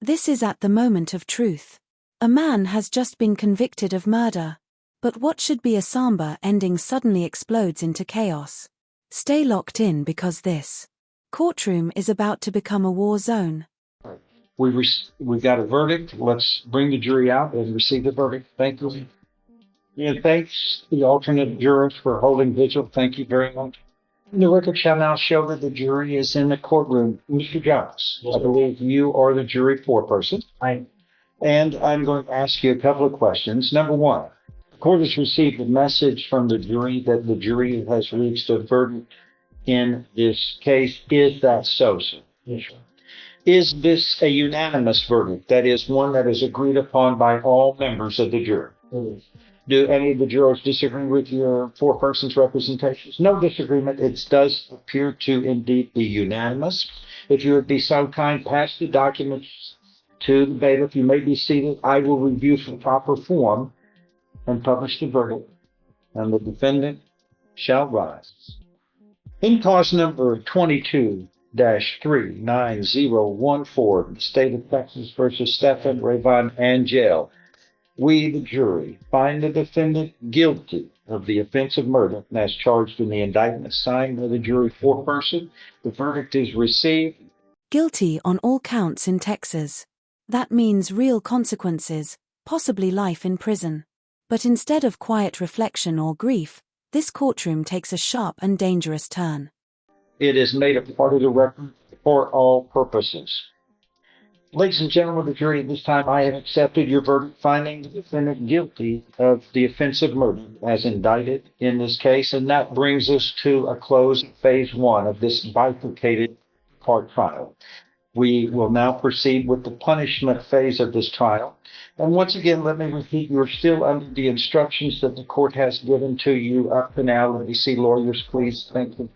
This is at the moment of truth. A man has just been convicted of murder. But what should be a somber ending suddenly explodes into chaos. Stay locked in because this courtroom is about to become a war zone. We've got a verdict. Let's bring the jury out and receive the verdict. Thank you. And thanks to the alternate jurors for holding vigil. Thank you very much. The record shall now show that the jury is in the courtroom. Mr. Jones, I believe you are the jury foreperson. And I'm going to ask you a couple of questions. Number one, the court has received a message from the jury that the jury has reached a verdict in this case. Is that so, sir? Yes, sir. Is this a unanimous verdict? That is, one that is agreed upon by all members of the jury? Yes. Do any of the jurors disagree with your foreperson's representations? No disagreement. It does appear to indeed be unanimous. If you would be so kind, pass the documents to the bailiff. You may be seated. I will review for proper form and publish the verdict, and the defendant shall rise. In cause number 22-39014, the state of Texas versus Stephen Rayvon Angel, we, the jury, find the defendant guilty of the offense of murder as charged in the indictment signed by the jury foreperson. The verdict is received. Guilty on all counts in Texas. That means real consequences, possibly life in prison. But instead of quiet reflection or grief, this courtroom takes a sharp and dangerous turn. It is made a part of the record for all purposes. Ladies and gentlemen of the jury, at this time I have accepted your verdict finding the defendant guilty of the offense of murder as indicted in this case, and that brings us to a close of phase one of this bifurcated part trial. We will now proceed with the punishment phase of this trial. And once again, let me repeat, you're still under the instructions that the court has given to you up to now. Let me see lawyers, please. Thank you.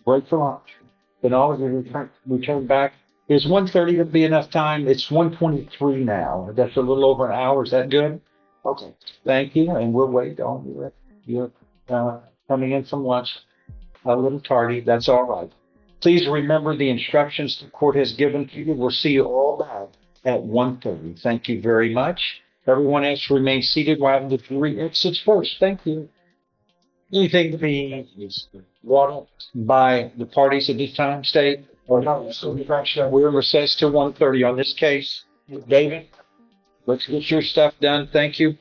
Break for lunch. Then all of you return back. Is 1:30 going to be enough time? It's 1:23 now. That's a little over an hour. Is that good? Okay. Thank you. And we'll wait on you. You're coming in from lunch a little tardy. That's all right. Please remember the instructions the court has given to you. We'll see you all back at 1:30. Thank you very much. Everyone else remain seated while the jury exits first. Thank you. Anything to be brought up by the parties at this time, State? Or no? So we're in recess till 1:30 on this case. David, let's get your stuff done. Thank you.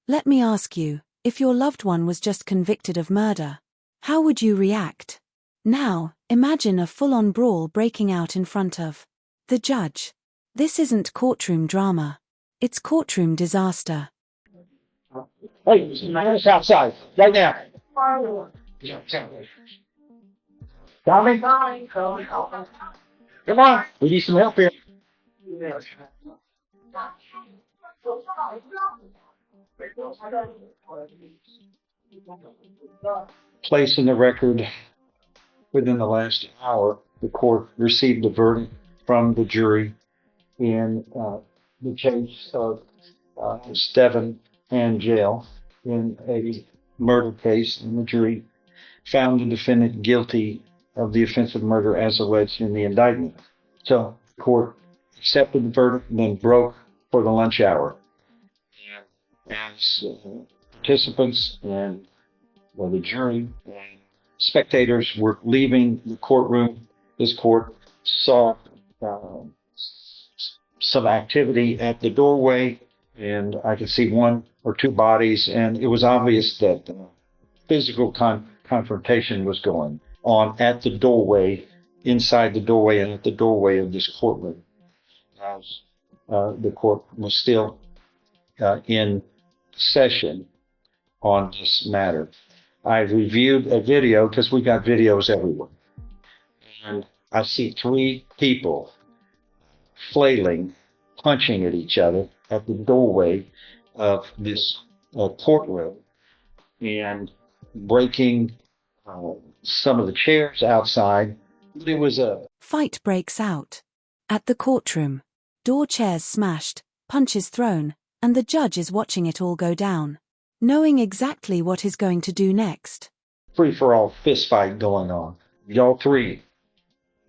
Let me ask you, if your loved one was just convicted of murder, how would you react? Now, imagine a full-on brawl breaking out in front of the judge. This isn't courtroom drama. It's courtroom disaster. Hey, it's outside, right now. Tommy? Come on, we need some help here. Place in the record, within the last hour, the court received a verdict from the jury in the case of Stephen Angel in a murder case, and the jury found the defendant guilty of the offense of murder as alleged in the indictment. So the court accepted the verdict and then broke for the lunch hour. As participants and the jury and spectators were leaving the courtroom, this court saw some activity at the doorway, and I could see one or two bodies, and it was obvious that physical confrontation was going on at the doorway, inside the doorway, and at the doorway of this courtroom. As the court was still in session on this matter. I reviewed a video, because we got videos everywhere, and I see three people flailing, punching at each other at the doorway of this courtroom and breaking some of the chairs outside. It was a Fight breaks out. At the courtroom. Door chairs smashed, punches thrown, and the judge is watching it all go down, knowing exactly what he's going to do next. free-for-all fist fight going on. Y'all three,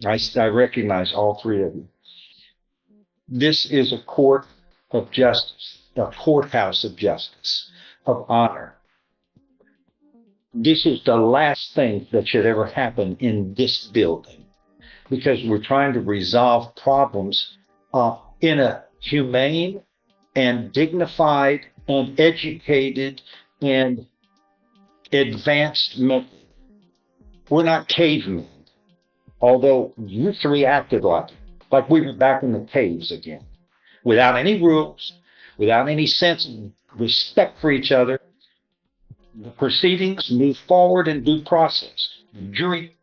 I recognize all three of you. This is a court of justice, a courthouse of justice, of honor. This is the last thing that should ever happen in this building, because we're trying to resolve problems in a humane and dignified and educated and advanced method. We're not cavemen, although you three acted like we were back in the caves again, without any rules, without any sense of respect for each other. The proceedings moved forward in due process. The jury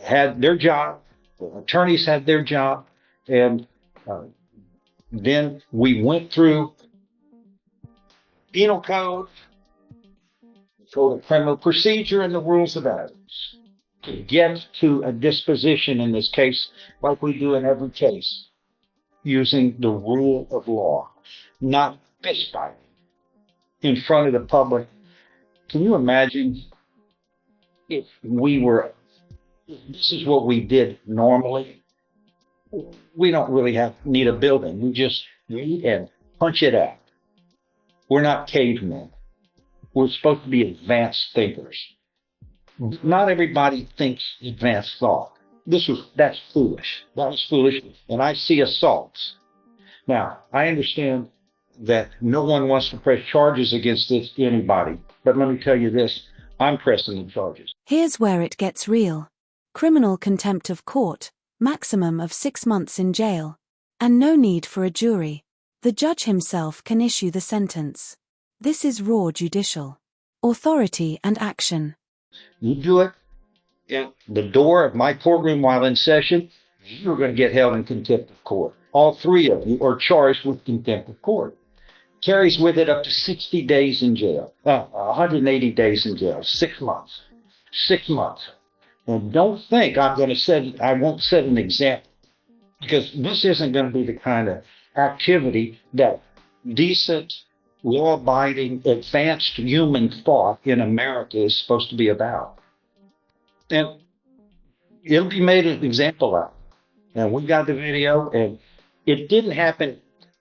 had their job, the attorneys had their job, and then we went through penal code, code of criminal procedure, and the rules of evidence to get to a disposition in this case, like we do in every case, using the rule of law, not fist fighting in front of the public. Can you imagine if this is what we did normally? We don't really need a building. We just meet and punch it out. We're not cavemen. We're supposed to be advanced thinkers. Not everybody thinks advanced thought. That's foolish. That was foolish. And I see assaults. Now, I understand that no one wants to press charges against anybody. But let me tell you this, I'm pressing the charges. Here's where it gets real. Criminal contempt of court, maximum of 6 months in jail. And no need for a jury. The judge himself can issue the sentence. This is raw judicial authority and action. You do it at the door of my courtroom while in session, you're going to get held in contempt of court. All three of you are charged with contempt of court. Carries with it up to 60 days in jail, 180 days in jail, 6 months. 6 months. And don't think I won't set an example, because this isn't going to be the kind of activity that decent, law-abiding, advanced human thought in America is supposed to be about. And it'll be made an example of. And we got the video, and it didn't happen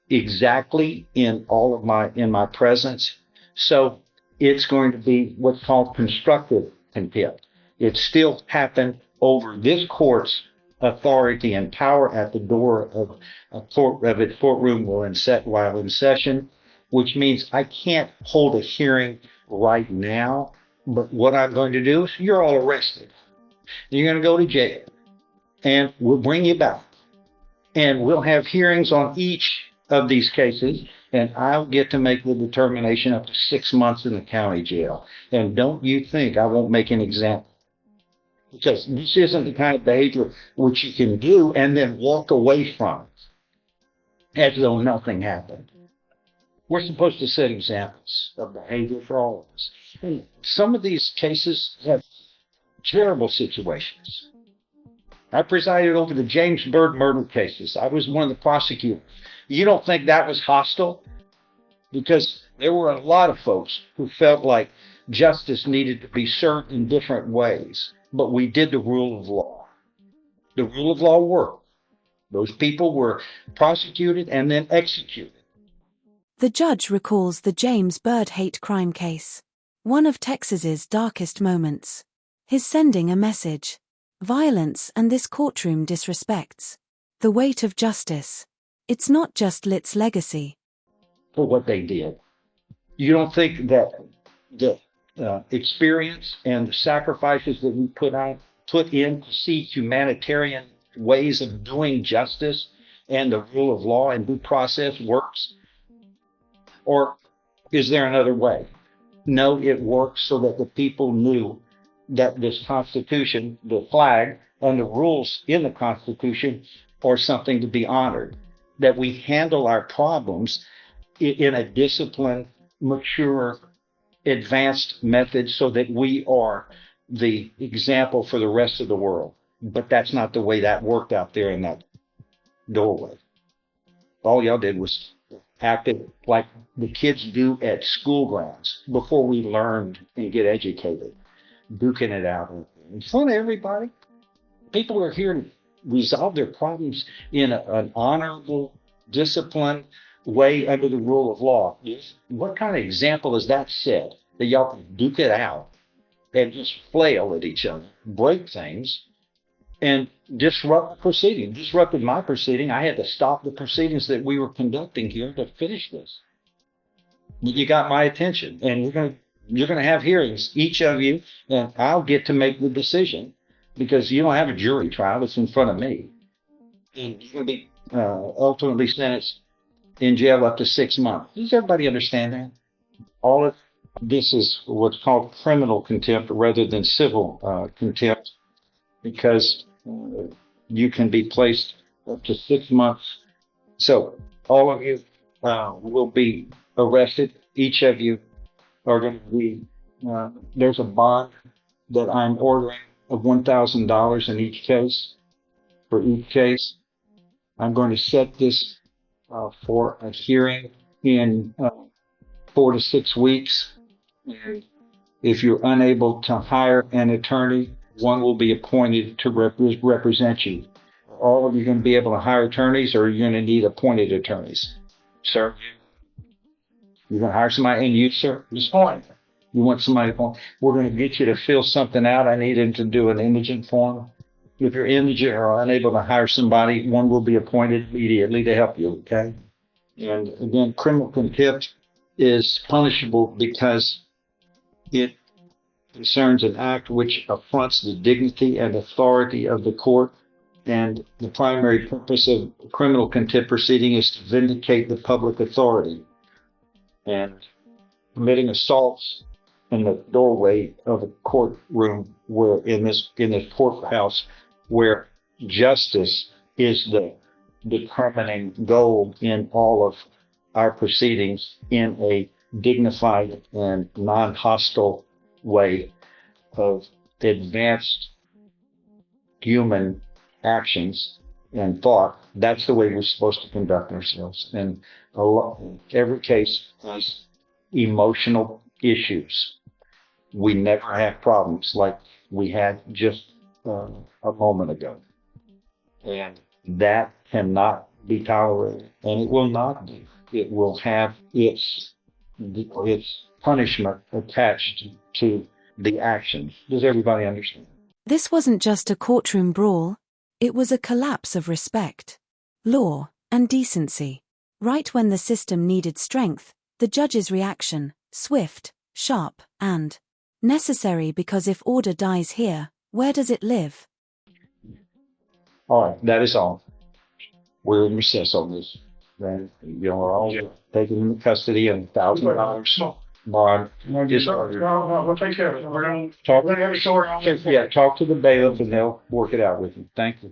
exactly in my presence. So it's going to be what's called constructive contempt. It still happened over this court's authority and power at the door of its courtroom while in session, which means I can't hold a hearing right now. But what I'm going to do is you're all arrested. You're going to go to jail, and we'll bring you back, and we'll have hearings on each of these cases, and I'll get to make the determination up to 6 months in the county jail. And don't you think I won't make an example? Because this isn't the kind of behavior which you can do and then walk away from it as though nothing happened. We're supposed to set examples of behavior for all of us. And some of these cases have terrible situations. I presided over the James Byrd murder cases. I was one of the prosecutors. You don't think that was hostile? Because there were a lot of folks who felt like justice needed to be served in different ways. But we did the rule of law. The rule of law worked. Those people were prosecuted and then executed. The judge recalls the James Byrd hate crime case. One of Texas's darkest moments. His sending a message. Violence and this courtroom disrespects. The weight of justice. It's not just Litt's legacy. For what they did. You don't think that the experience and the sacrifices that we put in to see humanitarian ways of doing justice and the rule of law and due process works? Or is there another way? No, it works so that the people knew that this Constitution, the flag, and the rules in the Constitution are something to be honored. That we handle our problems in a disciplined, mature, advanced method so that we are the example for the rest of the world. But that's not the way that worked out there in that doorway. All y'all did was acted like the kids do at school grounds before we learned and get educated, duking it out in front of everybody. People are here to resolve their problems in an honorable, disciplined way under the rule of law. What kind of example is that set that y'all can duke it out and just flail at each other, break things, and disrupt the proceeding? Disrupted my proceeding. I had to stop the proceedings that we were conducting here to finish this. You got my attention, and you're gonna have hearings, each of you, and I'll get to make the decision because you don't have a jury trial; it's in front of me, and you're gonna be ultimately sentenced in jail up to 6 months. Does everybody understand that? All of this is what's called criminal contempt rather than civil contempt, because you can be placed up to 6 months. So all of you will be arrested. Each of you are going to be, there's a bond that I'm ordering of $1,000 in each case. For each case, I'm going to set this for a hearing in 4 to 6 weeks. And if you're unable to hire an attorney, one will be appointed to represent you. All of you going to be able to hire attorneys, or you're going to need appointed attorneys? Sir, you're going to hire somebody, and you, sir, this point, you want somebody to point. We're going to get you to fill something out. I need him to do an indigent form. If you're indigent or unable to hire somebody, one will be appointed immediately to help you, okay? And again, criminal contempt is punishable because it concerns an act which affronts the dignity and authority of the court. And the primary purpose of criminal contempt proceeding is to vindicate the public authority. And committing assaults in the doorway of a courtroom, where in this courthouse, where justice is the determining goal in all of our proceedings, in a dignified and non-hostile way of advanced human actions and thought. That's the way we're supposed to conduct ourselves. And every case has emotional issues. We never have problems like we had just a moment ago. And that cannot be tolerated, and it will not be. It will have its punishment attached to the action. Does everybody understand? This wasn't just a courtroom brawl, it was a collapse of respect, law, and decency. Right when the system needed strength, the judge's reaction, swift, sharp, and necessary, because if order dies here, where does it live? All right, that is all. We're in recess on this. Then we're all taken into custody and $1,000 bond. We'll take care of it. We're going to Talk, have a short. talk to the bailiff and they'll work it out with you. Thank you.